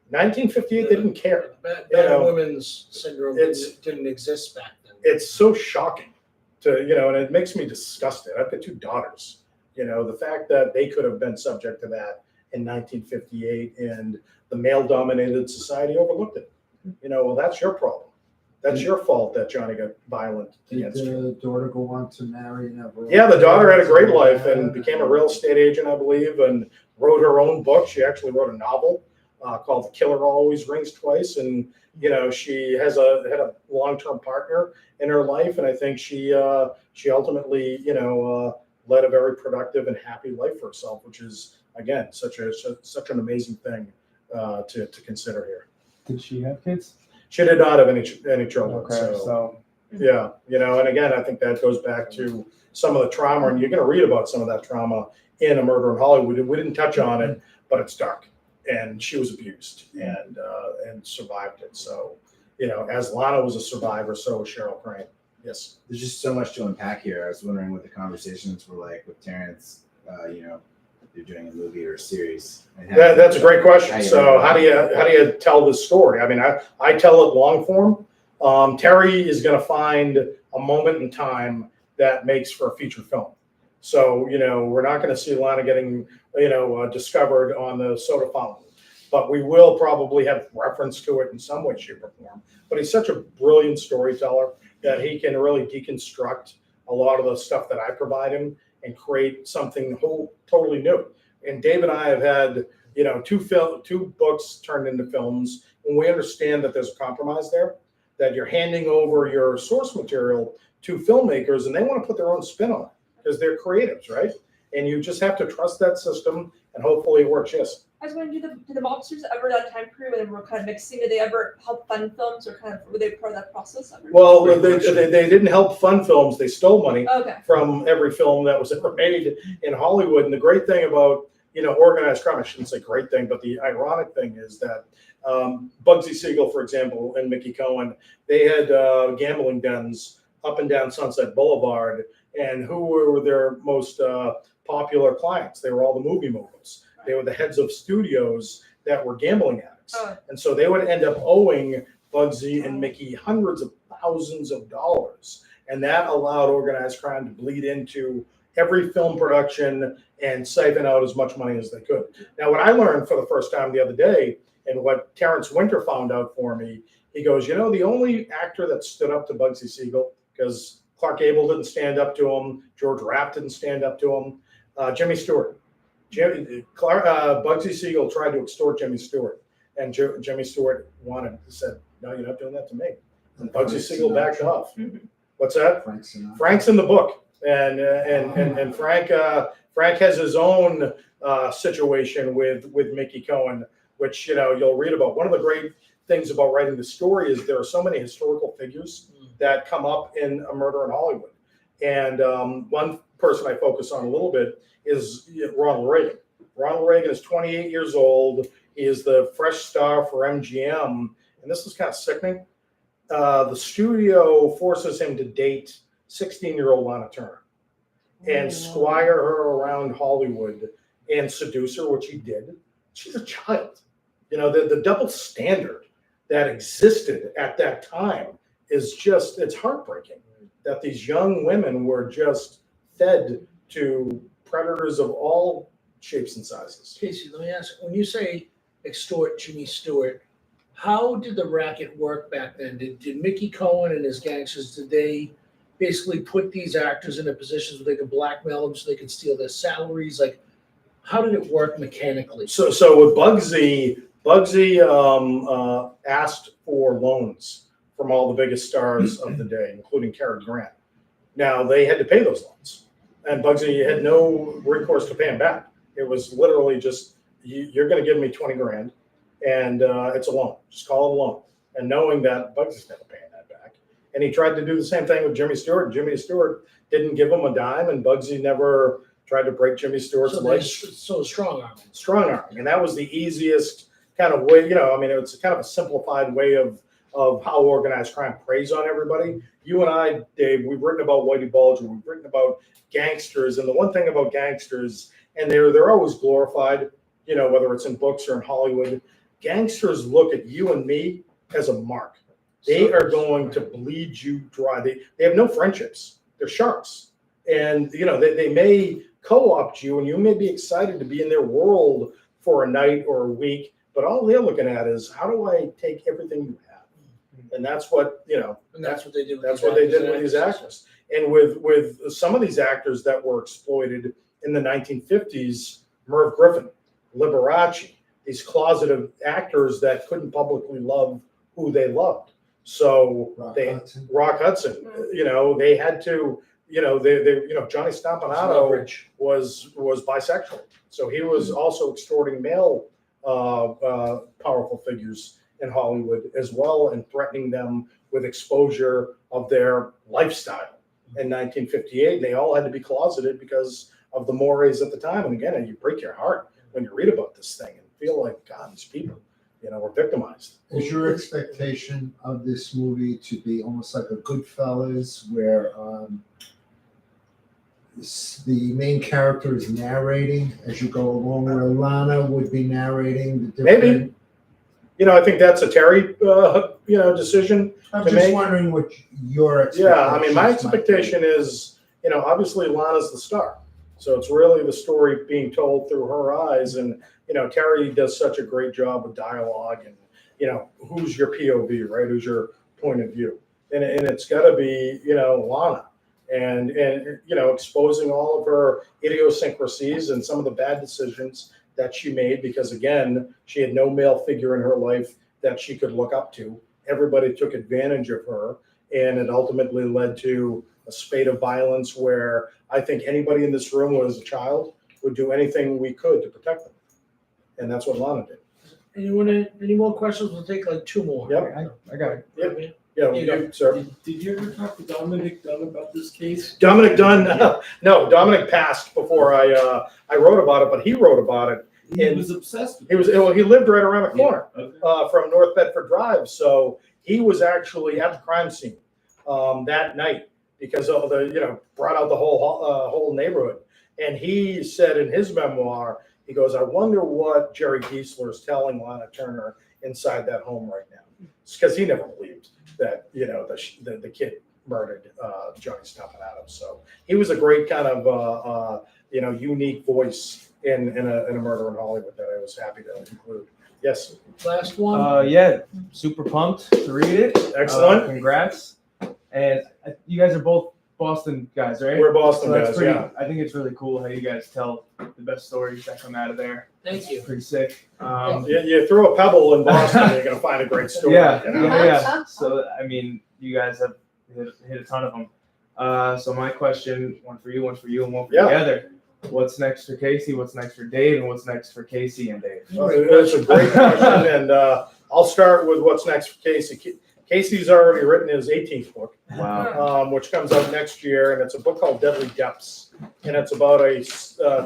Speaker 4: 1958, they didn't care.
Speaker 5: Battered women's syndrome didn't exist back then.
Speaker 4: It's so shocking to, you know, and it makes me disgusted. I've got 2 daughters. You know, the fact that they could have been subject to that in 1958 and the male-dominated society overlooked it. You know, well, that's your problem. That's your fault that Johnny got violent against you.
Speaker 1: Did the daughter go on to marry and have her
Speaker 4: Yeah, the daughter had a great life and became a real estate agent, I believe, and wrote her own book. She actually wrote a novel called The Killer Always Rings Twice. And, you know, she had a long-term partner in her life. And I think she ultimately, you know, led a very productive and happy life for herself, which is, again, such an amazing thing to consider here.
Speaker 1: Did she have kids?
Speaker 4: She did not have any children.
Speaker 1: Okay, so
Speaker 4: Yeah, you know, and again, I think that goes back to some of the trauma, and you're going to read about some of that trauma in A Murder in Hollywood. We didn't touch on it, but it's dark, and she was abused and survived it. So, you know, as Lana was a survivor, so was Cheryl Crane. Yes.
Speaker 6: There's just so much to unpack here. I was wondering what the conversations were like with Terrence. You know, you're doing a movie or a series.
Speaker 4: That's a great question. So how do you tell this story? I mean, I tell it long form. Terry is going to find a moment in time that makes for a feature film. So, you know, we're not going to see Lana getting, discovered on the soda fountain. but we will probably have reference to it in some way, shape, or form. But he's such a brilliant storyteller that he can really deconstruct a lot of the stuff that I provide him and create something totally new. And Dave and I have had, two books turned into films, and we understand that there's a compromise there, that you're handing over your source material to filmmakers and they want to put their own spin on it because they're creatives, right? And you just have to trust that system and hopefully it works. Yes.
Speaker 7: I was wondering, do the mobsters ever, that time period when they were kind of mixing, did they ever help fun films or kind of, were they part of that process ever?
Speaker 4: Well, they didn't help fun films. They stole money
Speaker 7: Okay.
Speaker 4: from every film that was ever made in Hollywood. And the great thing about, organized crime, I shouldn't say great thing, but the ironic thing is that Bugsy Siegel, for example, and Mickey Cohen, they had gambling dens up and down Sunset Boulevard. And who were their most popular clients? They were all the movie moguls. They were the heads of studios that were gambling addicts.
Speaker 7: Oh.
Speaker 4: And so they would end up owing Bugsy and Mickey hundreds of thousands of dollars. And that allowed organized crime to bleed into every film production and siphon out as much money as they could. Now, what I learned for the first time the other day, and what Terrence Winter found out for me, he goes, the only actor that stood up to Bugsy Siegel, because Clark Gable didn't stand up to him, George Rapp didn't stand up to him, Jimmy Stewart. Bugsy Siegel tried to extort Jimmy Stewart, and Jimmy Stewart said, "No, you're not doing that to me." And Bugsy Siegel backed off. What's that?
Speaker 1: Frank Sinatra.
Speaker 4: Frank's in the book, and Frank has his own situation with Mickey Cohen, which you'll read about. One of the great things about writing the story is there are so many historical figures that come up in A Murder in Hollywood, and one person I focus on a little bit is Ronald Reagan. Ronald Reagan is 28 years old. He is the fresh star for MGM, and this is kind of sickening. The studio forces him to date 16-year-old Lana Turner and squire her around Hollywood and seduce her, which he did. She's a child. The double standard that existed at that time is just, it's heartbreaking that these young women were just fed to predators of all shapes and sizes.
Speaker 5: Casey, let me ask, when you say extort Jimmy Stewart, how did the racket work back then? Did Mickey Cohen and his gangsters, did they basically put these actors in a positions where they could blackmail them so they could steal their salaries? Like, how did it work mechanically?
Speaker 4: So with Bugsy asked for loans from all the biggest stars of the day, including Cary Grant. Now, they had to pay those loans, and Bugsy had no recourse to pay him back. It was literally just, you're going to give me 20 grand, and it's a loan. Just call it a loan. And knowing that Bugsy's never paying that back. And he tried to do the same thing with Jimmy Stewart. And Jimmy Stewart didn't give him a dime, and Bugsy never tried to break Jimmy Stewart's legs.
Speaker 5: So strong arm.
Speaker 4: Strong arm. And that was the easiest kind of way, it's kind of a simplified way of how organized crime preys on everybody. You and I, Dave, we've written about Whitey Bulger, we've written about gangsters, and the one thing about gangsters, and they're always glorified, whether it's in books or in Hollywood, gangsters look at you and me as a mark. They are going to bleed you dry. They have no friendships. They're sharks. And, they may co-opt you, and you may be excited to be in their world for a night or a week, but all they're looking at is, how do I take everything you have? And that's what,
Speaker 5: And that's what they did.
Speaker 4: that's what they did with these actors. And with some of these actors that were exploited in the 1950s, Merv Griffin, Liberace, these closeted actors that couldn't publicly love who they loved. So Rock Hudson, they had to, Johnny Stompanato was bisexual. So he was also extorting male powerful figures in Hollywood as well, and threatening them with exposure of their lifestyle in 1958. They all had to be closeted because of the mores at the time. And again, you break your heart when you read about this thing and feel like, God, these people, were victimized.
Speaker 1: Is your expectation of this movie to be almost like a Goodfellas, where the main character is narrating as you go along, where Lana would be narrating the different...
Speaker 4: Maybe. I think that's a Terry, decision.
Speaker 1: I'm
Speaker 4: to
Speaker 1: just
Speaker 4: make.
Speaker 1: wondering what your expectation.
Speaker 4: Yeah, my expectation is, obviously Lana's the star. So it's really the story being told through her eyes. And, Terry does such a great job with dialogue and, who's your POV, right? Who's your point of view? And it's got to be, Lana. And exposing all of her idiosyncrasies and some of the bad decisions that she made, because again, she had no male figure in her life that she could look up to. Everybody took advantage of her, and it ultimately led to a spate of violence where I think anybody in this room who was a child would do anything we could to protect them. And that's what Lana did.
Speaker 5: Any more questions? We'll take like 2 more.
Speaker 4: Yep.
Speaker 6: I got it.
Speaker 4: Yep. Yeah,
Speaker 5: You go.
Speaker 4: sir.
Speaker 8: Did you ever talk to Dominic Dunn about this case?
Speaker 4: Dominic Dunn, no, Dominic passed before I wrote about it, but he wrote about it.
Speaker 8: He
Speaker 4: And
Speaker 8: was obsessed with
Speaker 4: he lived right around the corner.
Speaker 8: it. Okay.
Speaker 4: From North Bedford Drive. So he was actually at the crime scene that night because of brought out the whole neighborhood. And he said in his memoir, he goes, I wonder what Jerry Giesler is telling Lana Turner inside that home right now. It's because he never believed that, the kid murdered Johnny Stompanato. So he was a great kind of, unique voice in a murder in Hollywood that I was happy to include. Yes.
Speaker 5: Last one.
Speaker 9: Yeah, super pumped to read it.
Speaker 4: Excellent.
Speaker 9: Congrats. And you guys are both Boston guys, right?
Speaker 4: We're Boston
Speaker 9: So that's
Speaker 4: guys,
Speaker 9: pretty,
Speaker 4: yeah.
Speaker 9: I think it's really cool how you guys tell the best stories that come out of there.
Speaker 5: Thank you.
Speaker 9: Pretty sick.
Speaker 4: You throw a pebble in Boston, you're going to find a great story.
Speaker 9: Yeah,
Speaker 4: you know?
Speaker 9: yeah. So, I mean, you guys have hit a ton of them. So my question, one for you, and one for
Speaker 4: Yeah.
Speaker 9: the other. What's next for Casey? What's next for Dave? And what's next for Casey and Dave?
Speaker 4: That's a great question, and I'll start with what's next for Casey. Casey's already written his 18th book,
Speaker 9: Wow.
Speaker 4: which comes out next year, and it's a book called Deadly Depths, and it's about a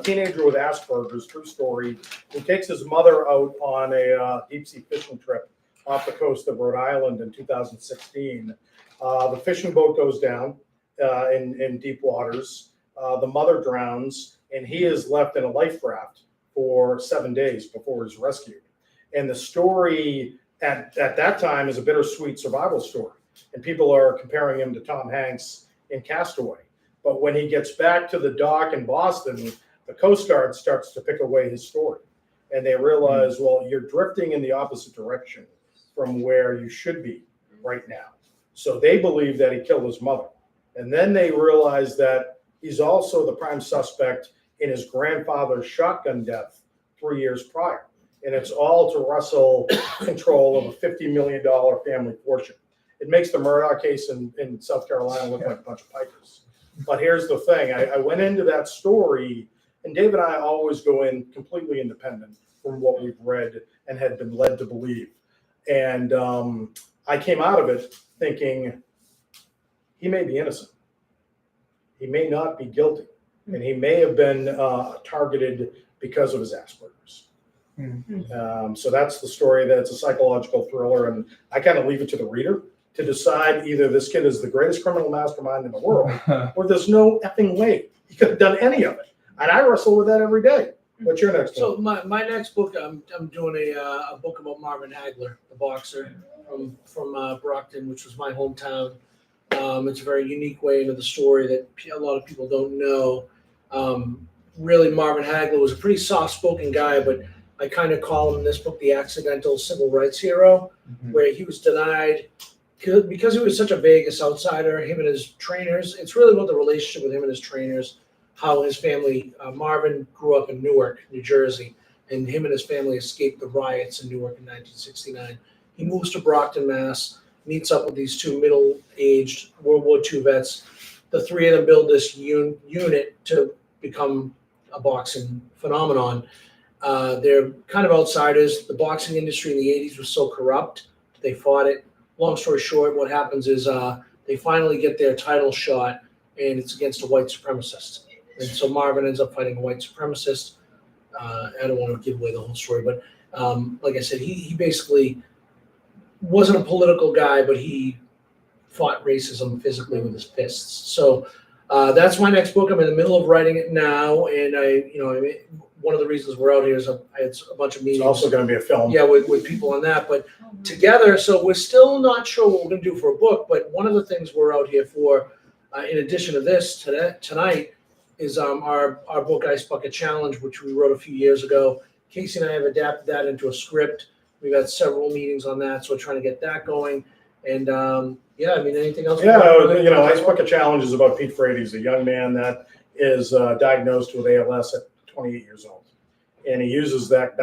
Speaker 4: teenager with Asperger's, true story, who takes his mother out on a deep sea fishing trip off the coast of Rhode Island in 2016. The fishing boat goes down in deep waters. The mother drowns, and he is left in a life raft for 7 days before he's rescued. And the story at that time is a bittersweet survival story. And people are comparing him to Tom Hanks in Castaway. But when he gets back to the dock in Boston, the Coast Guard starts to pick away his story. And they realize, well, you're drifting in the opposite direction from where you should be right now. So they believe that he killed his mother. And then they realize that he's also the prime suspect in his grandfather's shotgun death 3 years prior. And it's all to wrestle control of a $50 million family fortune. It makes the Murdoch case in South Carolina look like a bunch of pikers. But here's the thing. I went into that story, and Dave and I always go in completely independent from what we've read and had been led to believe. And I came out of it thinking he may be innocent. He may not be guilty. And he may have been targeted because of his Asperger's. So that's the story. That's a psychological thriller. And I kind of leave it to the reader to decide either this kid is the greatest criminal mastermind in the world or there's no effing way he could have done any of it. And I wrestle with that every day. What's your next
Speaker 5: So
Speaker 4: one?
Speaker 5: my next book, I'm doing a book about Marvin Hagler, the boxer from Brockton, which was my hometown. It's a very unique way into the story that a lot of people don't know. Really, Marvin Hagler was a pretty soft-spoken guy, but I kind of call him in this book the accidental civil rights hero, where he was denied because he was such a Vegas outsider. Him and his trainers. It's really about the relationship with him and his trainers. How his family, Marvin grew up in Newark, New Jersey, and him and his family escaped the riots in Newark in 1969. He moves to Brockton, Mass, meets up with these two middle-aged World War II vets. The three of them build this unit to become a boxing phenomenon. They're kind of outsiders. The boxing industry in the 80s was so corrupt. They fought it. Long story short, what happens is they finally get their title shot, and it's against a white supremacist. And so Marvin ends up fighting a white supremacist. I don't want to give away the whole story, but like I said, he basically wasn't a political guy, but he fought racism physically with his fists. So that's my next book. I'm in the middle of writing it now, and one of the reasons we're out here is I had a bunch of meetings.
Speaker 4: It's also going to be a film.
Speaker 5: Yeah, with people on that, but together. So we're still not sure what we're going to do for a book. But one of the things we're out here for, in addition to this tonight, is our book Ice Bucket Challenge, which we wrote a few years ago. Casey and I have adapted that into a script. We've had several meetings on that, so we're trying to get that going. And anything else?
Speaker 4: Yeah, Ice Bucket Challenge is about Pete Frates, a young man that is diagnosed with ALS at 28 years old. And he uses that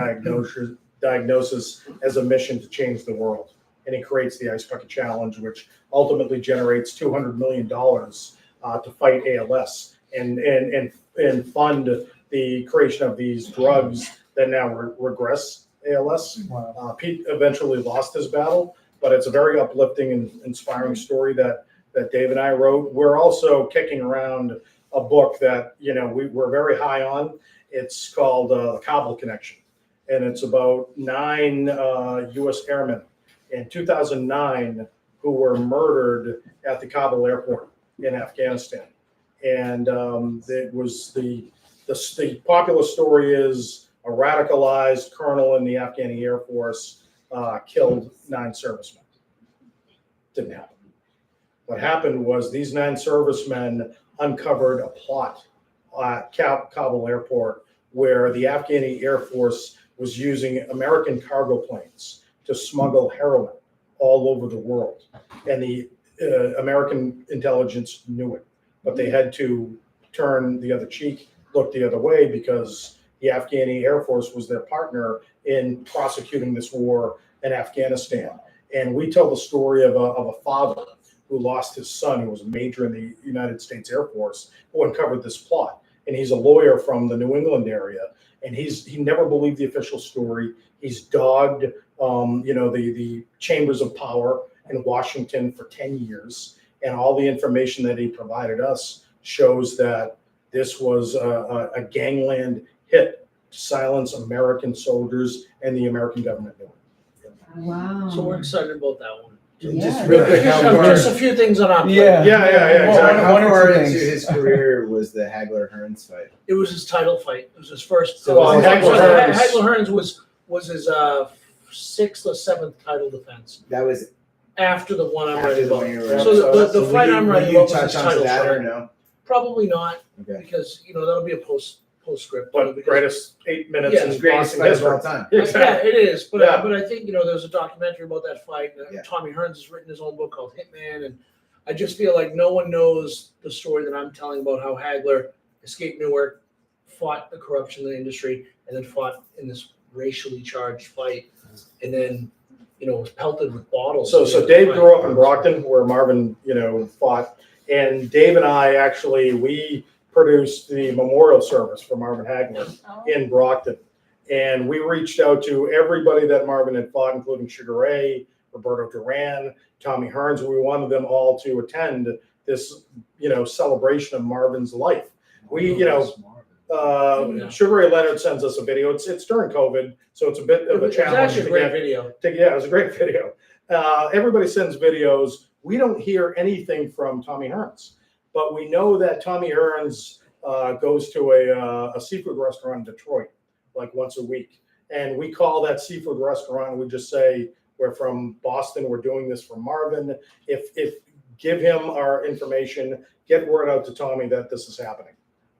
Speaker 4: diagnosis as a mission to change the world. And he creates the Ice Bucket Challenge, which ultimately generates $200 million to fight ALS and fund the creation of these drugs that now regress ALS.
Speaker 8: Wow.
Speaker 4: Pete eventually lost his battle, but it's a very uplifting and inspiring story that Dave and I wrote. We're also kicking around a book that we're very high on. It's called The Kabul Connection, and it's about 9 U.S. airmen in 2009 who were murdered at the Kabul airport in Afghanistan. And it was the popular story is a radicalized colonel in the Afghani Air Force killed 9 servicemen. Didn't happen. What happened was these 9 servicemen uncovered a plot at Kabul airport where the Afghani Air Force was using American cargo planes to smuggle heroin all over the world. And the American intelligence knew it, but they had to turn the other cheek, look the other way, because the Afghani Air Force was their partner in prosecuting this war in Afghanistan. And we tell the story of a father who lost his son, who was a major in the United States Air Force, who uncovered this plot. And he's a lawyer from the New England area. And he never believed the official story. He's dogged, the chambers of power in Washington for 10 years. And all the information that he provided us shows that this was a gangland hit to silence American soldiers, and the American government knew it.
Speaker 2: Wow.
Speaker 5: So we're excited about that one.
Speaker 2: Yeah.
Speaker 5: Just a few things on our plate.
Speaker 4: Yeah, exactly.
Speaker 6: How far into his career was the Hagler-Hearns fight?
Speaker 5: It was his title fight. It was his first.
Speaker 6: So
Speaker 5: Hagler-Hearns was his 6th or 7th title defense.
Speaker 6: That was
Speaker 5: after the one I'm
Speaker 6: after
Speaker 5: writing
Speaker 6: the
Speaker 5: about.
Speaker 6: one you were
Speaker 5: So the fight I'm
Speaker 6: will
Speaker 5: writing
Speaker 6: you
Speaker 5: about was his
Speaker 6: touch onto
Speaker 5: title
Speaker 6: that or
Speaker 5: shot.
Speaker 6: no?
Speaker 5: Probably not,
Speaker 6: Okay.
Speaker 5: because that'll be a postscript.
Speaker 4: But
Speaker 5: because-
Speaker 4: greatest 8 minutes
Speaker 5: Yeah,
Speaker 4: in
Speaker 6: It's the greatest
Speaker 4: boxing
Speaker 6: fight of
Speaker 4: history.
Speaker 6: all time.
Speaker 5: Yeah, it is. But
Speaker 4: Yeah.
Speaker 5: but I think there's a documentary about that fight.
Speaker 6: Yeah.
Speaker 5: Tommy Hearns has written his own book called Hitman, and I just feel like no one knows the story that I'm telling about how Hagler escaped Newark, fought the corruption in the industry, and then fought in this racially charged fight, and then was pelted with bottles.
Speaker 4: So Dave grew up in Brockton, where Marvin fought, and Dave and I actually we produced the memorial service for Marvin Hagler in Brockton. And we reached out to everybody that Marvin had fought, including Sugar Ray, Roberto Duran, Tommy Hearns. We wanted them all to attend this, celebration of Marvin's life. We, Sugar Ray Leonard sends us a video. It's during COVID, so it's a bit of a
Speaker 5: It was
Speaker 4: challenge.
Speaker 5: actually a great video.
Speaker 4: Yeah, it was a great video. Everybody sends videos. We don't hear anything from Tommy Hearns, but we know that Tommy Hearns goes to a seafood restaurant in Detroit like once a week. And we call that seafood restaurant and we just say, we're from Boston. We're doing this for Marvin. If give him our information, get word out to Tommy that this is happening.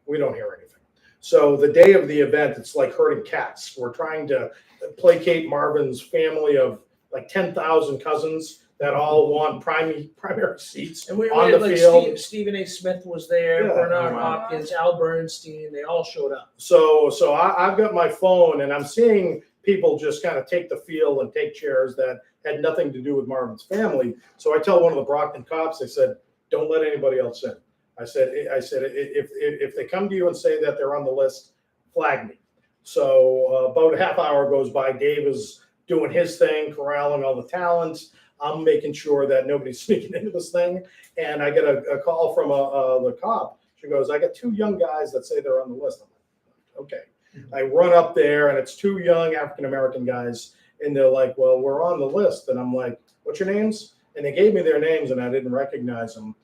Speaker 4: We don't hear anything. So the day of the event, it's like herding cats. We're trying to placate Marvin's family of like 10,000 cousins that all want primary seats
Speaker 5: And we
Speaker 4: on
Speaker 5: had
Speaker 4: the field.
Speaker 5: Stephen A. Smith was there,
Speaker 4: Yeah.
Speaker 5: Bernard
Speaker 7: Wow.
Speaker 5: Hopkins, Al Bernstein. They all showed up.
Speaker 4: So I've got my phone and I'm seeing people just kind of take the field and take chairs that had nothing to do with Marvin's family. So I tell one of the Brockton cops, I said, don't let anybody else in. I said, if they come to you and say that they're on the list, flag me. So about a half hour goes by. Dave is doing his thing, corralling all the talents. I'm making sure that nobody's sneaking into this thing. And I get a call from the cop. She goes, I got 2 young guys that say they're on the list. I'm like, okay. I run up there and it's 2 young African-American guys. And they're like, well, we're on the list. And I'm like, what's your names? And they gave me their names and I didn't recognize them.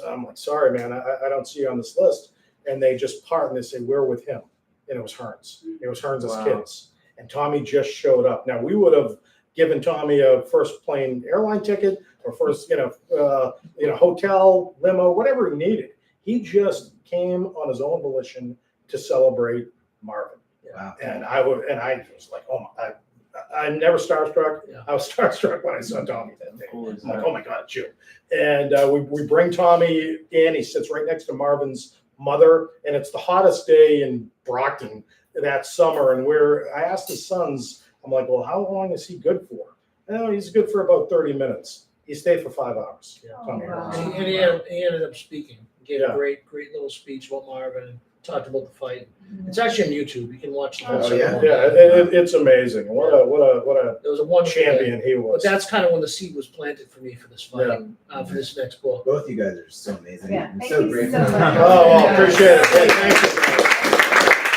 Speaker 4: I'm like, sorry, man, I don't see you on this list. And they just part and they say, we're with him. And it was Hearns. It was Hearns'
Speaker 9: Wow.
Speaker 4: kids. And Tommy just showed up. Now, we would have given Tommy a first plane airline ticket or first, hotel, limo, whatever he needed. He just came on his own volition to celebrate Marvin.
Speaker 6: Wow.
Speaker 4: And I was like, oh my, I'm never starstruck.
Speaker 5: Yeah.
Speaker 4: I was starstruck when I saw Tommy that day.
Speaker 9: Cool as
Speaker 4: I'm like,
Speaker 9: that.
Speaker 4: oh my God, it's you. And we bring Tommy in. He sits right next to Marvin's mother, and it's the hottest day in Brockton that summer. And I asked his sons, I'm like, well, how long is he good for? Oh, he's good for about 30 minutes. He stayed for 5 hours.
Speaker 5: Yeah.
Speaker 4: Tommy
Speaker 2: wow.
Speaker 4: Harrelson.
Speaker 5: And he ended up speaking. Gave
Speaker 4: Yeah.
Speaker 5: a great little speech about Marvin and talked about the fight. It's actually on YouTube. You can watch the whole
Speaker 6: Oh, yeah?
Speaker 5: ceremony.
Speaker 4: Yeah, it's amazing. What a
Speaker 5: It was a wonderful day.
Speaker 4: champion he
Speaker 5: But
Speaker 4: was.
Speaker 5: that's kind of when the seed was planted for me for this fight, for this next book.
Speaker 6: Both you guys are so amazing.
Speaker 2: Yeah,
Speaker 6: I'm
Speaker 2: thank
Speaker 6: so
Speaker 2: you
Speaker 6: grateful.
Speaker 2: so much.
Speaker 4: Oh, well, appreciate it. Hey, thank you.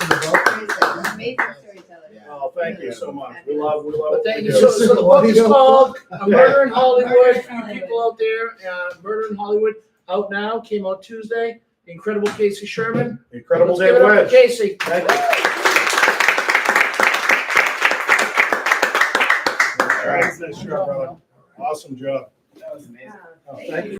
Speaker 2: Amazing storyteller.
Speaker 4: Oh, thank you so much. We love
Speaker 5: But
Speaker 4: what
Speaker 5: thank
Speaker 4: we
Speaker 5: you.
Speaker 4: do.
Speaker 5: So the book is called A Murder in Hollywood.
Speaker 2: Murder in
Speaker 5: For you
Speaker 2: Hollywood.
Speaker 5: people out there, Murder in Hollywood, out now, came out Tuesday. The Incredible Casey Sherman.
Speaker 4: Incredible
Speaker 5: Let's give
Speaker 4: Dave
Speaker 5: it up for
Speaker 4: Wedge.
Speaker 5: Casey.
Speaker 4: Thank you. All right, nice job, brother. Awesome job.
Speaker 6: That was amazing.
Speaker 2: Wow,
Speaker 4: Oh,
Speaker 2: thank
Speaker 4: thank
Speaker 2: you.
Speaker 4: you.